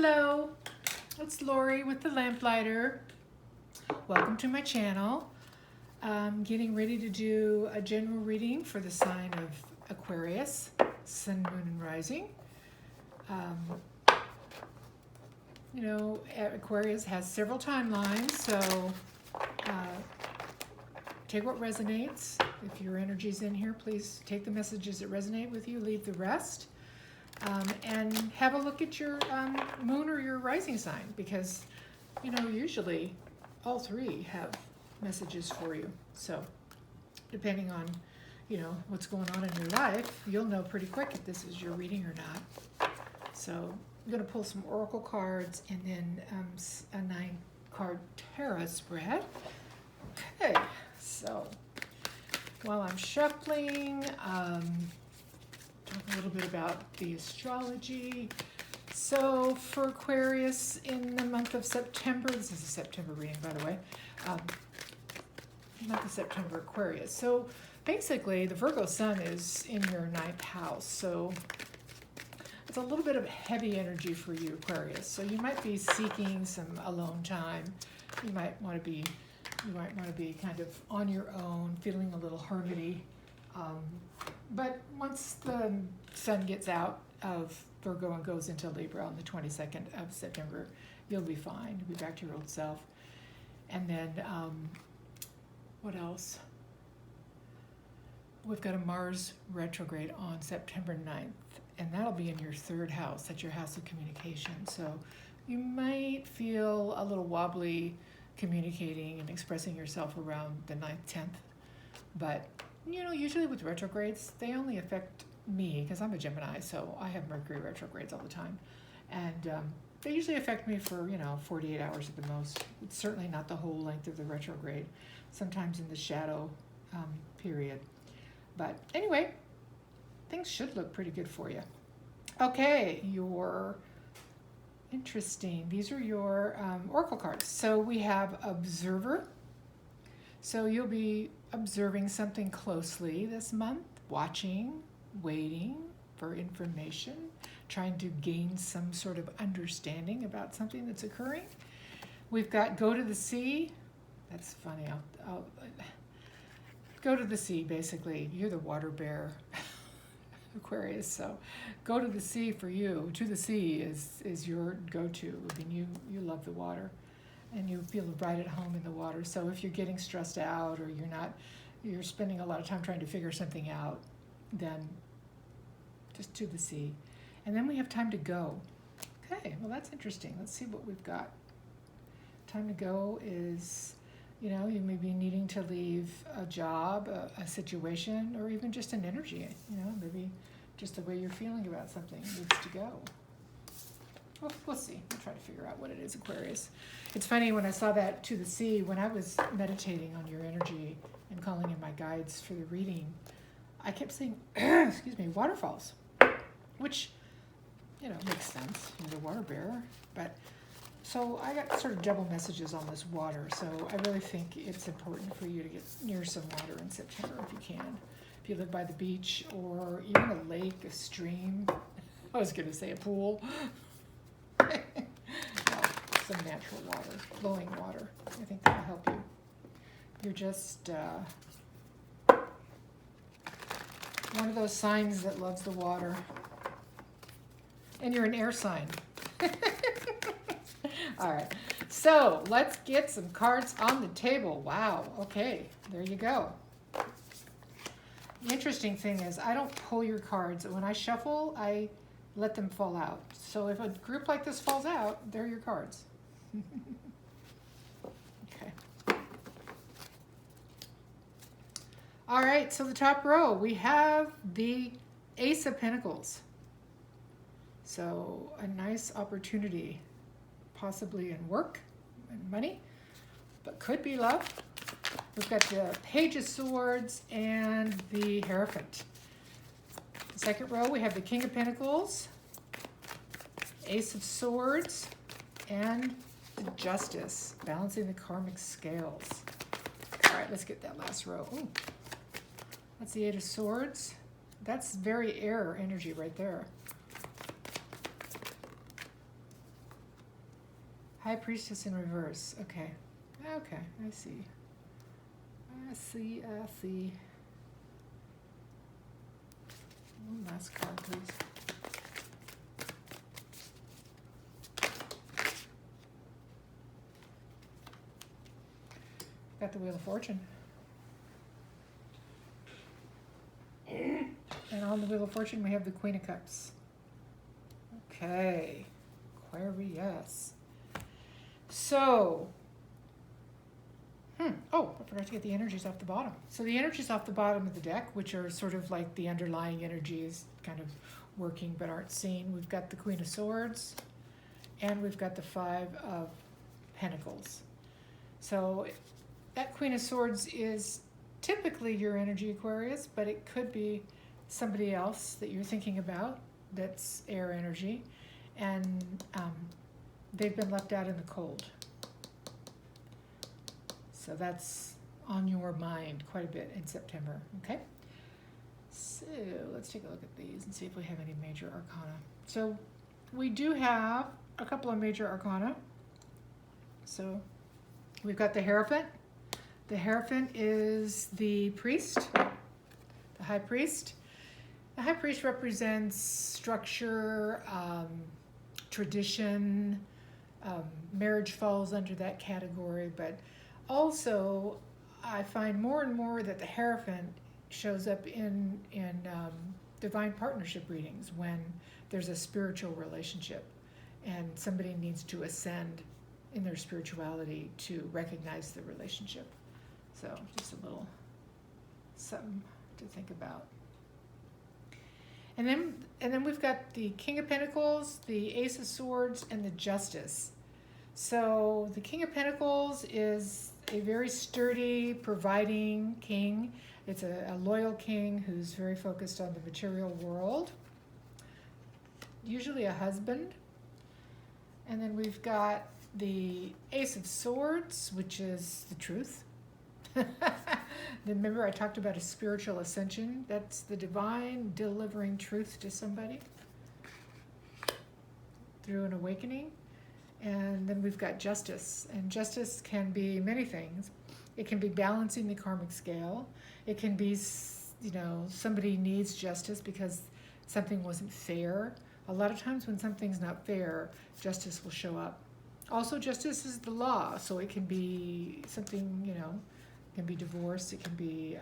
Hello, it's Lori with the LampLighter. Welcome to my channel. I'm getting ready to do a general reading for the sign of Aquarius, Sun, Moon, and Rising. Aquarius has several timelines, so take what resonates. If your energy's in here, please take the messages that resonate with you, leave the rest. And have a look at your moon or your rising sign, because usually all three have messages for you. So depending on what's going on in your life, you'll know pretty quick if this is your reading or not. So I'm going to pull some oracle cards and then a 9-card tarot spread. Okay, so while I'm shuffling, talk a little bit about the astrology. So for Aquarius in the month of September, this is a September reading, by the way, month of September, Aquarius. So basically the Virgo sun is in your 9th house. So it's a little bit of heavy energy for you, Aquarius. So you might be seeking some alone time. You might want to be kind of on your own, feeling a little hermity. But once the sun gets out of Virgo and goes into Libra on the 22nd of September, you'll be fine. You'll be back to your old self. And then, what else? We've got a Mars retrograde on September 9th, and that'll be in your 3rd house. That's your house of communication. So you might feel a little wobbly communicating and expressing yourself around the 9th, 10th. But usually with retrogrades, they only affect me because I'm a Gemini, so I have Mercury retrogrades all the time. And they usually affect me for, 48 hours at the most. It's certainly not the whole length of the retrograde, sometimes in the shadow period. But anyway, things should look pretty good for you. Okay, interesting. These are your oracle cards. So we have Observer. So you'll be observing something closely this month, watching, waiting for information, trying to gain some sort of understanding about something that's occurring. We've got Go to the Sea. That's funny. I'll go to the sea, basically. You're the water bear, Aquarius. So go to the sea for you. To the sea is your go-to. I mean, you love the water. And you feel right at home in the water. So if you're getting stressed out or you're spending a lot of time trying to figure something out, then just to the sea. And then we have time to go. Okay, well that's interesting. Let's see what we've got. Time to go is, you may be needing to leave a job, a situation, or even just an energy. Maybe just the way you're feeling about something needs to go. Well, we'll see. We'll try to figure out what it is, Aquarius. It's funny, when I saw that to the sea, when I was meditating on your energy and calling in my guides for the reading, I kept saying, waterfalls, which, makes sense. You're the water bearer. But so I got sort of double messages on this water. So I really think it's important for you to get near some water in September if you can. If you live by the beach or even a lake, a stream. I was going to say a pool. No, some natural water, flowing water. I think that'll help you. You're just one of those signs that loves the water. And you're an air sign. All right, so let's get some cards on the table. Wow, okay, there you go. The interesting thing is I don't pull your cards. When I shuffle, I let them fall out. So if a group like this falls out, they're your cards. Okay. All right, so the top row, we have the Ace of Pentacles. So a nice opportunity, possibly in work and money, but could be love. We've got the Page of Swords and the Hierophant. The second row, we have the King of Pentacles, Ace of Swords, and the Justice, balancing the karmic scales. All right, let's get that last row. Ooh, that's the 8 of Swords. That's very air energy right there. High Priestess in reverse. Okay. Okay, I see. I see. One last card, please. Got the Wheel of Fortune. And on the Wheel of Fortune, we have the Queen of Cups. Okay. Aquarius. So, oh, I forgot to get the energies off the bottom. So the energies off the bottom of the deck, which are sort of like the underlying energies kind of working but aren't seen. We've got the Queen of Swords, and we've got the Five of Pentacles. So that Queen of Swords is typically your energy, Aquarius, but it could be somebody else that you're thinking about that's air energy, and they've been left out in the cold. So that's on your mind quite a bit in September, okay? So let's take a look at these and see if we have any major arcana. So we do have a couple of major arcana. So we've got the Hierophant. The Hierophant is the priest, the high priest. The high priest represents structure, tradition. Marriage falls under that category, but also I find more and more that the Hierophant shows up in divine partnership readings when there's a spiritual relationship and somebody needs to ascend in their spirituality to recognize the relationship. So just a little something to think about. And then we've got the King of Pentacles, the Ace of Swords, and the Justice. So the King of Pentacles is a very sturdy, providing king. It's a loyal king who's very focused on the material world, usually a husband. And then we've got the Ace of Swords, which is the truth. Remember I talked about a spiritual ascension? That's the divine delivering truth to somebody through an awakening. And then we've got justice. And justice can be many things. It can be balancing the karmic scale. It can be, somebody needs justice because something wasn't fair. A lot of times when something's not fair, justice will show up. Also, justice is the law, so it can be something, it can be divorce, it can be,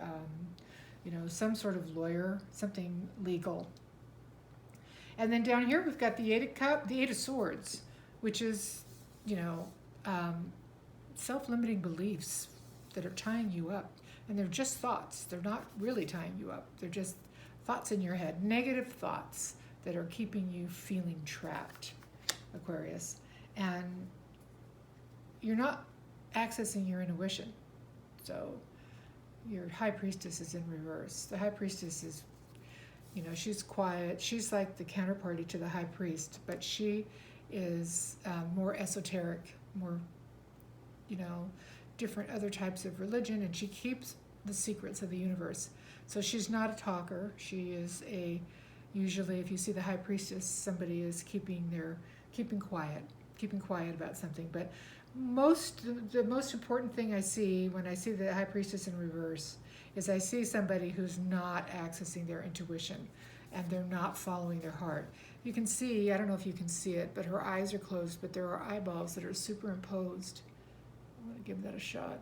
some sort of lawyer, something legal. And then down here we've got the Eight of Swords, which is, self-limiting beliefs that are tying you up. And they're just thoughts. They're not really tying you up. They're just thoughts in your head, negative thoughts that are keeping you feeling trapped, Aquarius. And you're not accessing your intuition. So your High Priestess is in reverse. The High Priestess is, she's quiet. She's like the counterparty to the High Priest, but she is more esoteric, more, different other types of religion, and she keeps the secrets of the universe. So she's not a talker. She is usually if you see the High Priestess, somebody is keeping quiet about something. But the most important thing I see when I see the High Priestess in reverse is I see somebody who's not accessing their intuition and they're not following their heart. You can see, I don't know if you can see it, but her eyes are closed, but there are eyeballs that are superimposed. I'm going to give that a shot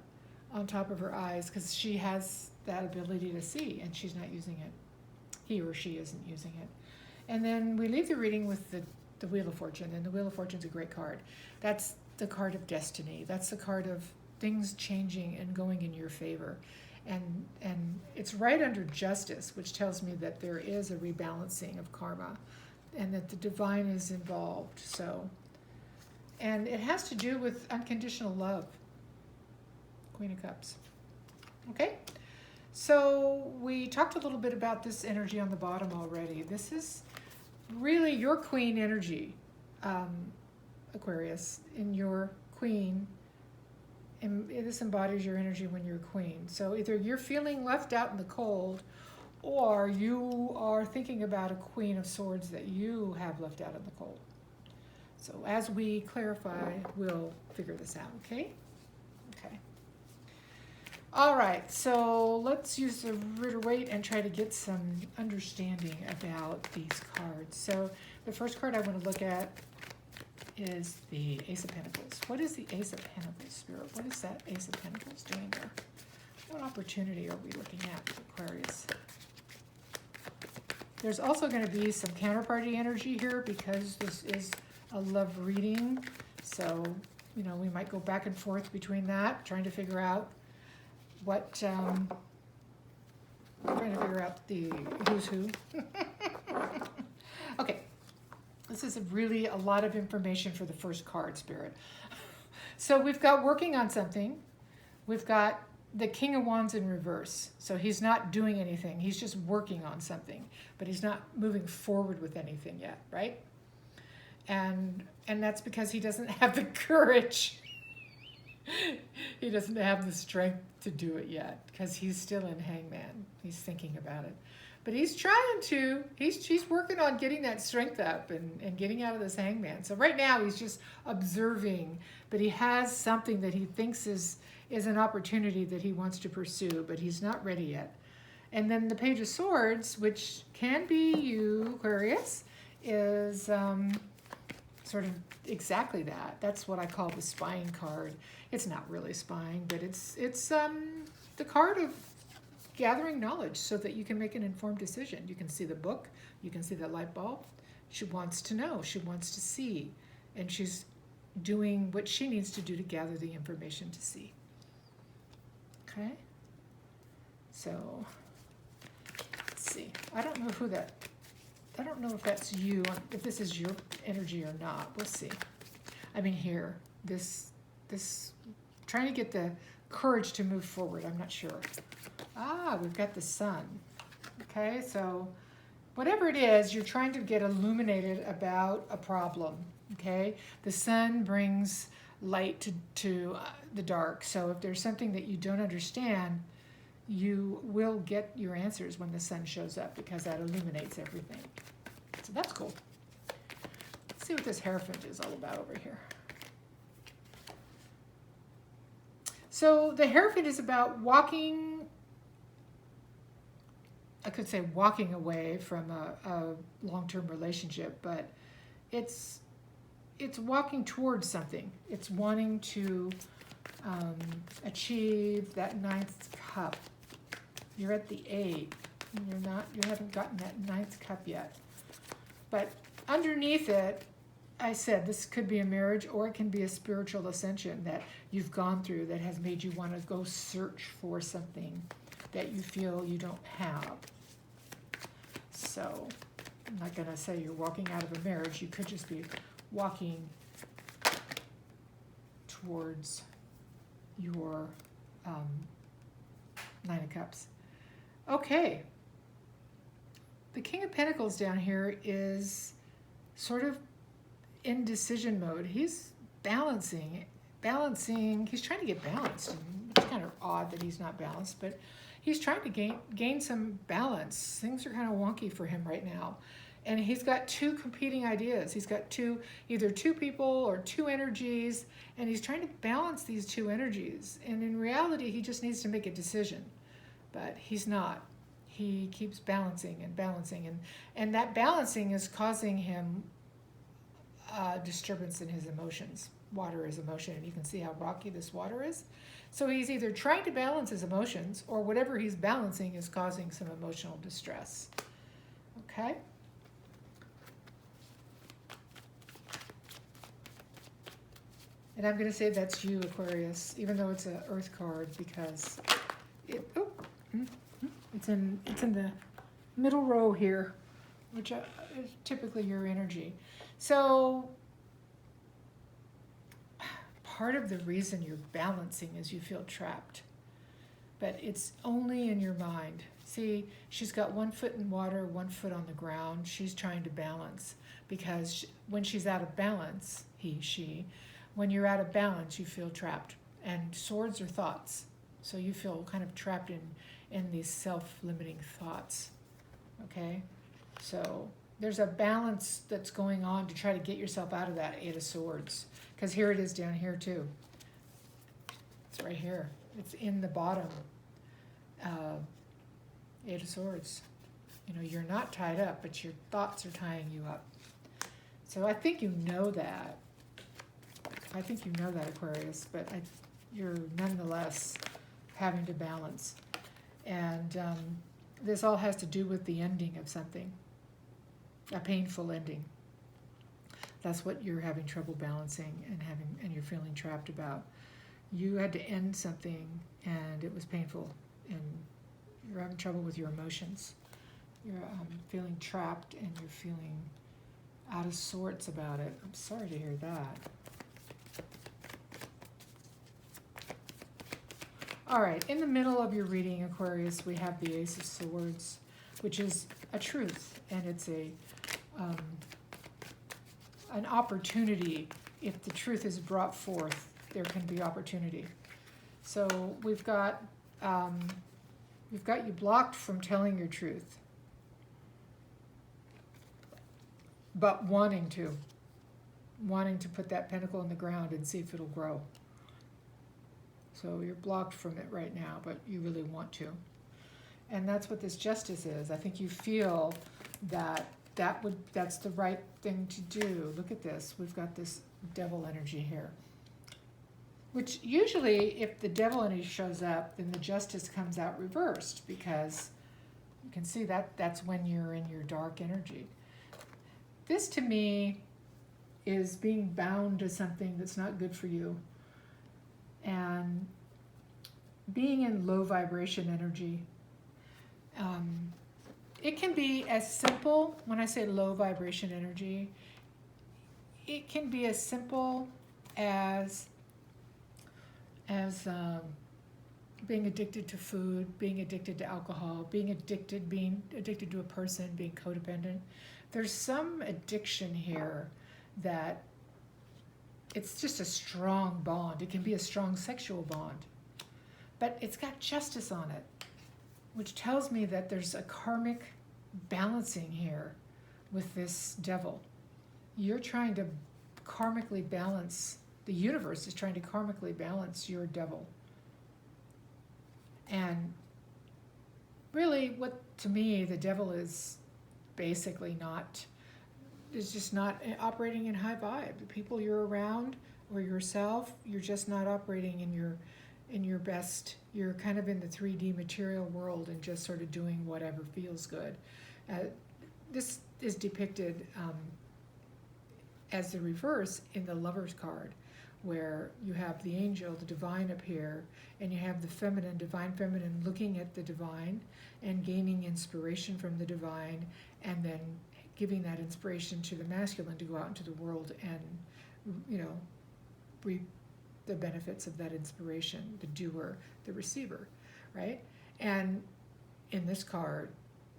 on top of her eyes because she has that ability to see and she's not using it. He or she isn't using it. And then we leave the reading with the Wheel of Fortune, and the Wheel of Fortune is a great card. That's the card of destiny. That's the card of things changing and going in your favor. And it's right under justice, which tells me that there is a rebalancing of karma and that the divine is involved. So, and it has to do with unconditional love. Queen of Cups. Okay? So we talked a little bit about this energy on the bottom already. This is really your queen energy, Aquarius, in your queen. And this embodies your energy when you're queen. So either you're feeling left out in the cold, or you are thinking about a Queen of Swords that you have left out in the cold. So as we clarify, we'll figure this out, okay? Okay. All right, so let's use the Rider-Waite and try to get some understanding about these cards. So the first card I want to look at is the Ace of Pentacles. What is the Ace of Pentacles, Spirit? What is that Ace of Pentacles doing there? What opportunity are we looking at, Aquarius? There's also going to be some counterparty energy here because this is a love reading. So, you know, we might go back and forth between that, trying to figure out what, trying to figure out the who's who. Okay. This is really a lot of information for the first card, Spirit. So we've got working on something. We've got the King of Wands in reverse. So he's not doing anything. He's just working on something, but he's not moving forward with anything yet, right? And that's because he doesn't have the courage. He doesn't have the strength to do it yet because he's still in Hangman. He's thinking about it. But he's trying to, he's working on getting that strength up and getting out of this Hangman. So right now he's just observing, but he has something that he thinks is an opportunity that he wants to pursue, but he's not ready yet. And then the Page of Swords, which can be you, Aquarius, is sort of exactly that. That's what I call the spying card. It's not really spying, but it's the card of gathering knowledge so that you can make an informed decision. You can see the book, you can see the light bulb. She wants to know, she wants to see, and she's doing what she needs to do to gather the information to see. Okay? So, let's see. I don't know if that's you, if this is your energy or not. We'll see. I mean, here, this, trying to get the courage to move forward. I'm not sure. Ah, we've got the Sun. Okay, so whatever it is, you're trying to get illuminated about a problem. Okay, the Sun brings light to the dark. So if there's something that you don't understand, you will get your answers when the Sun shows up because that illuminates everything. So that's cool. Let's see what this Hierophant is all about over here. So the Hierophant is about walking, I could say walking away from a long-term relationship, but it's walking towards something. It's wanting to achieve that 9th cup. You're at the 8. And you haven't gotten that 9th cup yet. But underneath it, I said this could be a marriage or it can be a spiritual ascension that you've gone through that has made you want to go search for something that you feel you don't have. So I'm not going to say you're walking out of a marriage. You could just be walking towards your 9 of Cups. Okay. The King of Pentacles down here is sort of in decision mode. He's balancing. He's trying to get balanced. And it's kind of odd that he's not balanced, but he's trying to gain some balance. Things are kind of wonky for him right now. And he's got two competing ideas. He's got either two people or two energies, and he's trying to balance these two energies. And in reality, he just needs to make a decision, but he's not. He keeps balancing and balancing, and that balancing is causing him disturbance in his emotions. Water is emotion, and you can see how rocky this water is. So he's either trying to balance his emotions, or whatever he's balancing is causing some emotional distress. Okay? And I'm going to say that's you, Aquarius, even though it's an Earth card, because it's in the middle row here, which is typically your energy. So part of the reason you're balancing is you feel trapped, but it's only in your mind. See, she's got 1 foot in water, 1 foot on the ground. She's trying to balance because when she's out of balance, she, when you're out of balance, you feel trapped. And swords are thoughts. So you feel kind of trapped in these self-limiting thoughts. Okay? So there's a balance that's going on to try to get yourself out of that Eight of Swords. Because here it is down here too. It's right here. It's in the bottom. Eight of Swords. You know, you're not tied up, but your thoughts are tying you up. So I think you know that. I think you know that, Aquarius, but you're nonetheless having to balance. And this all has to do with the ending of something, a painful ending. That's what you're having trouble balancing and you're feeling trapped about. You had to end something and it was painful, and you're having trouble with your emotions. You're feeling trapped and you're feeling out of sorts about it. I'm sorry to hear that. All right, in the middle of your reading, Aquarius, we have the Ace of Swords, which is a truth, and it's an opportunity. If the truth is brought forth, there can be opportunity. So we've got you blocked from telling your truth, but wanting to put that pentacle in the ground and see if it'll grow. So you're blocked from it right now, but you really want to. And that's what this justice is. I think you feel that that's the right thing to do. Look at this. We've got this devil energy here. Which usually, if the devil energy shows up, then the justice comes out reversed, because you can see that's when you're in your dark energy. This, to me, is being bound to something that's not good for you. And being in low vibration energy. It can be as simple, when I say low vibration energy, it can be as simple as being addicted to food, being addicted to alcohol, being addicted to a person, being codependent. There's some addiction here that it's just a strong bond. It can be a strong sexual bond, but it's got justice on it, which tells me that there's a karmic balancing here with this devil. You're trying to karmically balance, the universe is trying to karmically balance your devil. And really, what to me, the devil is basically just not operating in high vibe. The people you're around or yourself, you're just not operating in your best. You're kind of in the 3D material world and just sort of doing whatever feels good. This is depicted as the reverse in the Lover's card, where you have the angel, the divine up here, and you have the feminine, divine feminine, looking at the divine and gaining inspiration from the divine, and then giving that inspiration to the masculine to go out into the world and, reap the benefits of that inspiration, the doer, the receiver, right? And in this card,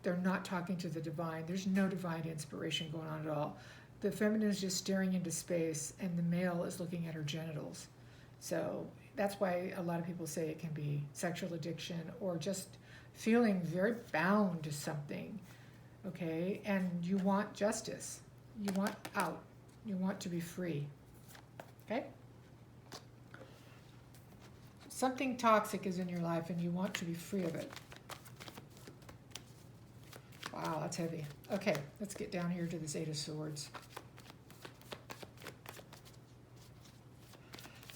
they're not talking to the divine. There's no divine inspiration going on at all. The feminine is just staring into space, and the male is looking at her genitals. So that's why a lot of people say it can be sexual addiction or just feeling very bound to something, okay? And you want justice. You want out. You want to be free, okay? Something toxic is in your life and you want to be free of it. Wow, that's heavy. Okay, let's get down here to this Eight of Swords.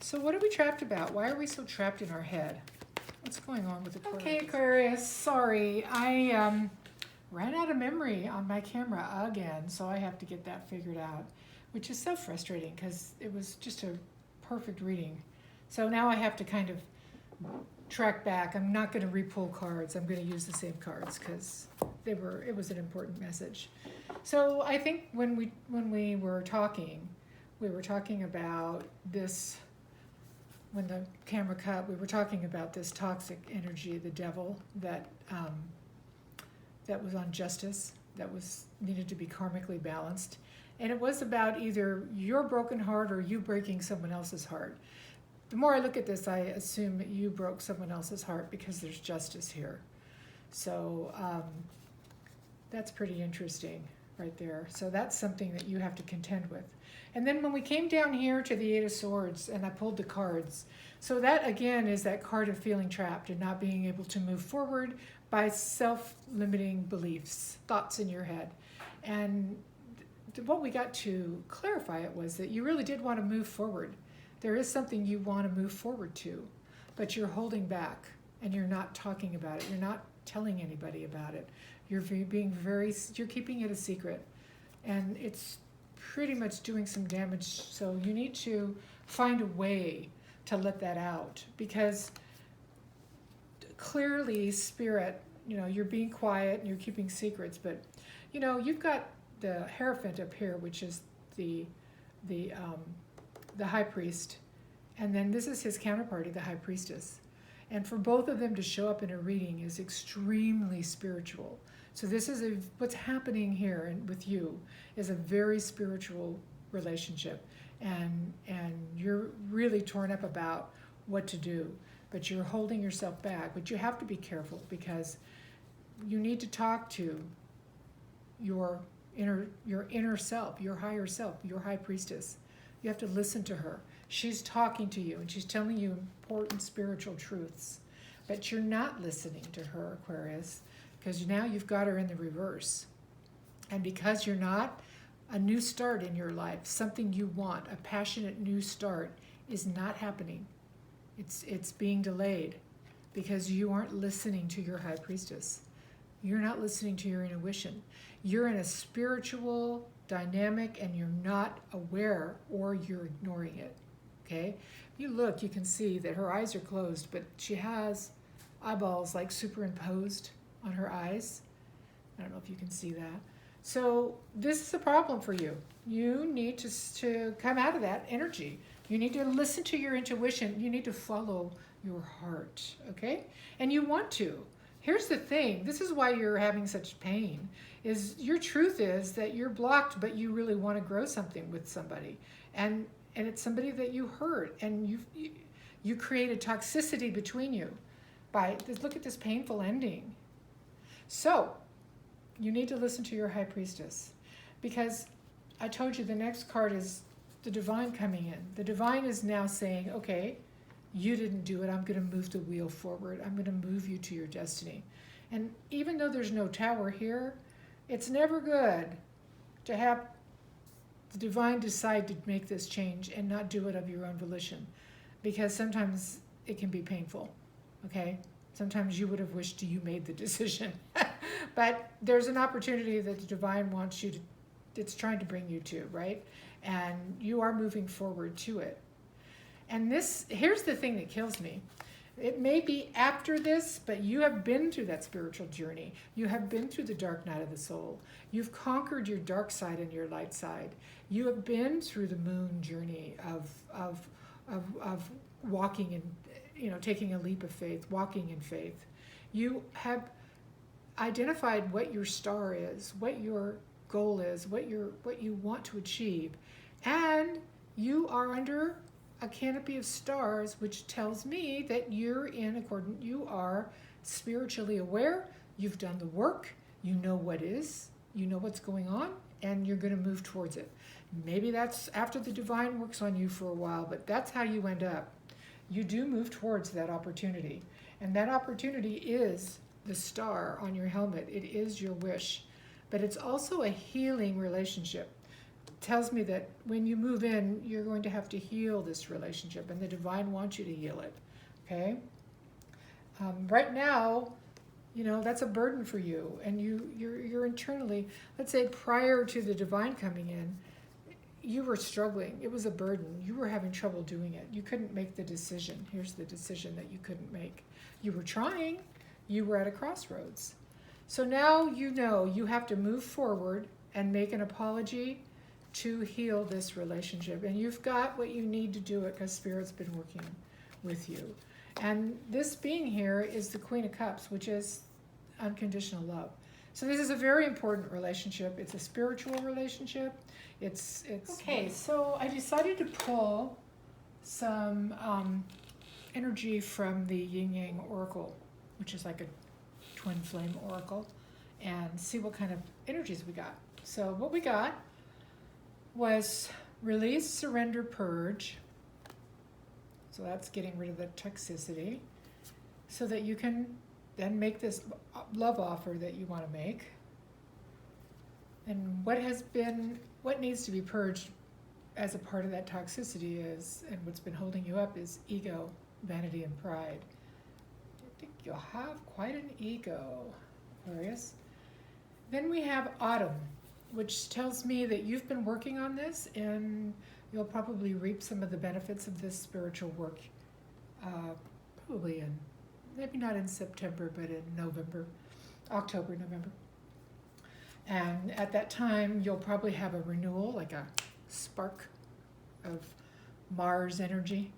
So what are we trapped about? Why are we so trapped in our head? What's going on with Aquarius? Okay, Aquarius, sorry. I ran out of memory on my camera again, so I have to get that figured out, which is so frustrating because it was just a perfect reading. So now I have to kind of track back. I'm not going to re-pull cards. I'm going to use the same cards because it was an important message. So I think when we were talking about this. When the camera cut, we were talking about this toxic energy, the devil, that was on justice, that needed to be karmically balanced. And it was about either your broken heart or you breaking someone else's heart. The more I look at this, I assume that you broke someone else's heart because there's justice here. So that's pretty interesting. right there. So that's something that you have to contend with. And then when we came down here to the Eight of Swords and I pulled the cards, so that again is that card of feeling trapped and not being able to move forward by self-limiting beliefs, thoughts in your head. And what we got to clarify it was that you really did want to move forward. There is something you want to move forward to, but you're holding back and you're not talking about it. You're not telling anybody about it. You're keeping it a secret, and it's pretty much doing some damage. So you need to find a way to let that out, because clearly Spirit, you're being quiet and you're keeping secrets, but you've got the Hierophant up here, which is the High Priest, and then this is his counterparty, the High Priestess. And for both of them to show up in a reading is extremely spiritual. So this is what's happening here and with you is a very spiritual relationship, and you're really torn up about what to do, but you're holding yourself back. But you have to be careful, because you need to talk to your inner self, your higher self, your High Priestess. You have to listen to her. She's talking to you and she's telling you important spiritual truths, but you're not listening to her, Aquarius, because now you've got her in the reverse. And because you're not, a new start in your life, something you want, a passionate new start, is not happening. It's being delayed because you aren't listening to your High Priestess. You're not listening to your intuition. You're in a spiritual dynamic and you're not aware, or you're ignoring it. Okay? If you look, you can see that her eyes are closed, but she has eyeballs like superimposed on her eyes. I don't know if you can see that. So this is a problem for you. You need to come out of that energy. You need to listen to your intuition. You need to follow your heart, okay? And you want to. Here's the thing. This is why you're having such pain. Is your truth is that you're blocked, but you really want to grow something with somebody. And it's somebody that you hurt, and you created toxicity between you by this. Look at this painful ending. So you need to listen to your High Priestess, because I told you the next card is the Divine coming in. The Divine is now saying, okay, you didn't do it. I'm going to move the wheel forward. I'm going to move you to your destiny. And even though there's no tower here, it's never good to have the Divine decide to make this change and not do it of your own volition, because sometimes it can be painful, okay? Sometimes you would have wished you made the decision. But there's an opportunity that the Divine wants you to, it's trying to bring you to, right? And you are moving forward to it. And here's the thing that kills me. It may be after this, but you have been through that spiritual journey. You have been through the dark night of the soul. You've conquered your dark side and your light side. You have been through the moon journey of walking and, taking a leap of faith, walking in faith. You have identified what your star is, what your goal is, what you want to achieve, and you are under a canopy of stars, which tells me that you are spiritually aware, you've done the work, you know what is, you know what's going on, and you're going to move towards it. Maybe that's after the Divine works on you for a while, but that's how you end up. You do move towards that opportunity, and that opportunity is the star on your helmet. It is your wish, but it's also a healing relationship. Tells me that when you move in, you're going to have to heal this relationship, and the Divine wants you to heal it, okay? Right now, that's a burden for you, and you're internally, let's say prior to the Divine coming in, you were struggling. It was a burden. You were having trouble doing it. You couldn't make the decision. Here's the decision that you couldn't make. You were trying. You were at a crossroads. So now you have to move forward and make an apology to heal this relationship. And you've got what you need to do it, because Spirit's been working with you. And this being here is the Queen of Cups, which is unconditional love. So this is a very important relationship. It's a spiritual relationship. It's okay. So I decided to pull some energy from the Yin Yang Oracle, which is like a twin flame oracle, and see what kind of energies we got. So what we got was release, surrender, purge. So that's getting rid of the toxicity so that you can then make this love offer that you want to make. And what needs to be purged as a part of that toxicity is, and what's been holding you up is ego, vanity, and pride. I think you'll have quite an ego, Aquarius. Then we have autumn, which tells me that you've been working on this and you'll probably reap some of the benefits of this spiritual work, probably maybe not in September, but in October, November. And at that time, you'll probably have a renewal, like a spark of Mars energy,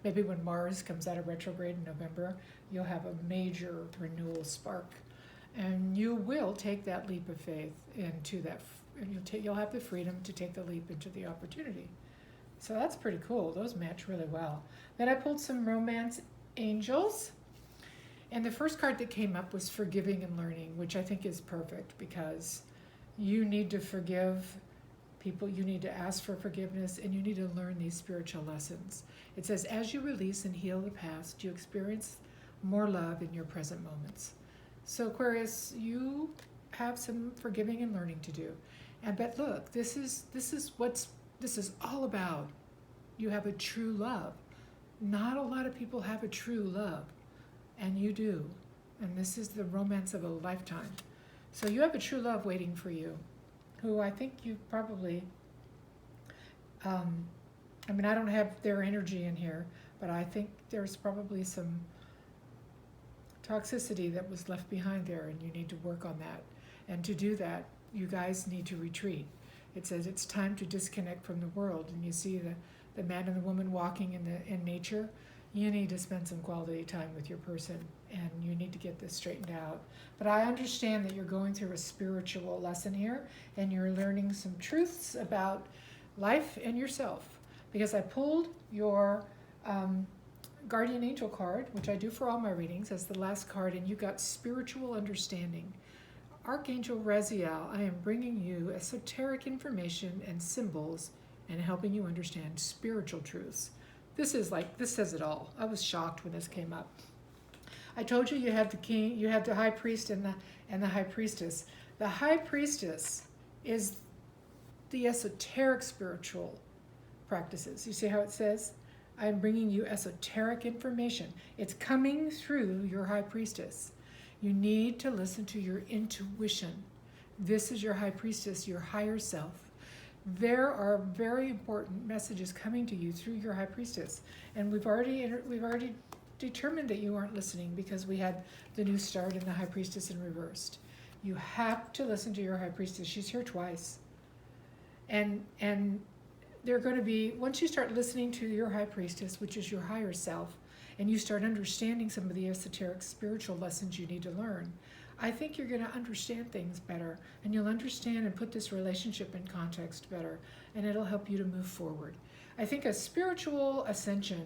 maybe when Mars comes out of retrograde in November, you'll have a major renewal spark. And you will take that leap of faith into that, and you'll have the freedom to take the leap into the opportunity. So that's pretty cool. Those match really well. Then I pulled some romance angels. And the first card that came up was forgiving and learning, which I think is perfect because you need to forgive people, you need to ask for forgiveness, and you need to learn these spiritual lessons. It says, as you release and heal the past, you experience more love in your present moments. So Aquarius, you have some forgiving and learning to do. But look, this is what this is all about. You have a true love. Not a lot of people have a true love, and you do. And this is the romance of a lifetime. So you have a true love waiting for you, who I think you probably, I don't have their energy in here, but I think there's probably some toxicity that was left behind there, and you need to work on that. And to do that, you guys need to retreat. It says it's time to disconnect from the world, and you see the man and the woman walking in nature. You need to spend some quality time with your person, and you need to get this straightened out. But I understand that you're going through a spiritual lesson here, and you're learning some truths about life and yourself. Because I pulled your guardian angel card, which I do for all my readings, as the last card, and you got spiritual understanding. Archangel Raziel, I am bringing you esoteric information and symbols and helping you understand spiritual truths. This says it all. I was shocked when this came up. I told you you had the king, you had the high priest and the high priestess. The high priestess is the esoteric spiritual practices. You see how it says? I'm bringing you esoteric information. It's coming through your high priestess. You need to listen to your intuition. This is your high priestess, your higher self. There are very important messages coming to you through your high priestess. And we've already determined that you aren't listening because we had the new start in the high priestess in reversed. You have to listen to your high priestess. She's here twice. And they're going to be, once you start listening to your high priestess, which is your higher self, and you start understanding some of the esoteric spiritual lessons you need to learn, I think you're going to understand things better, and you'll understand and put this relationship in context better, and it'll help you to move forward. I think a spiritual ascension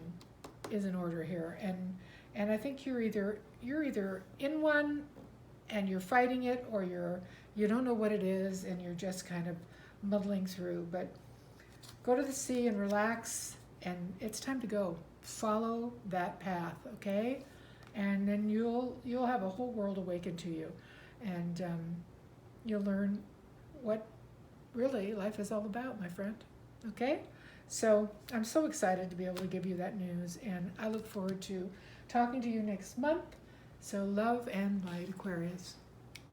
is in order here, and I think you're either in one and you're fighting it, or you don't know what it is and you're just kind of muddling through. But go to the sea and relax, and it's time to go. Follow that path, okay? And then you'll have a whole world awaken to you, and you'll learn what really life is all about, my friend. Okay? So I'm so excited to be able to give you that news, and I look forward to talking to you next month. So love and light, Aquarius.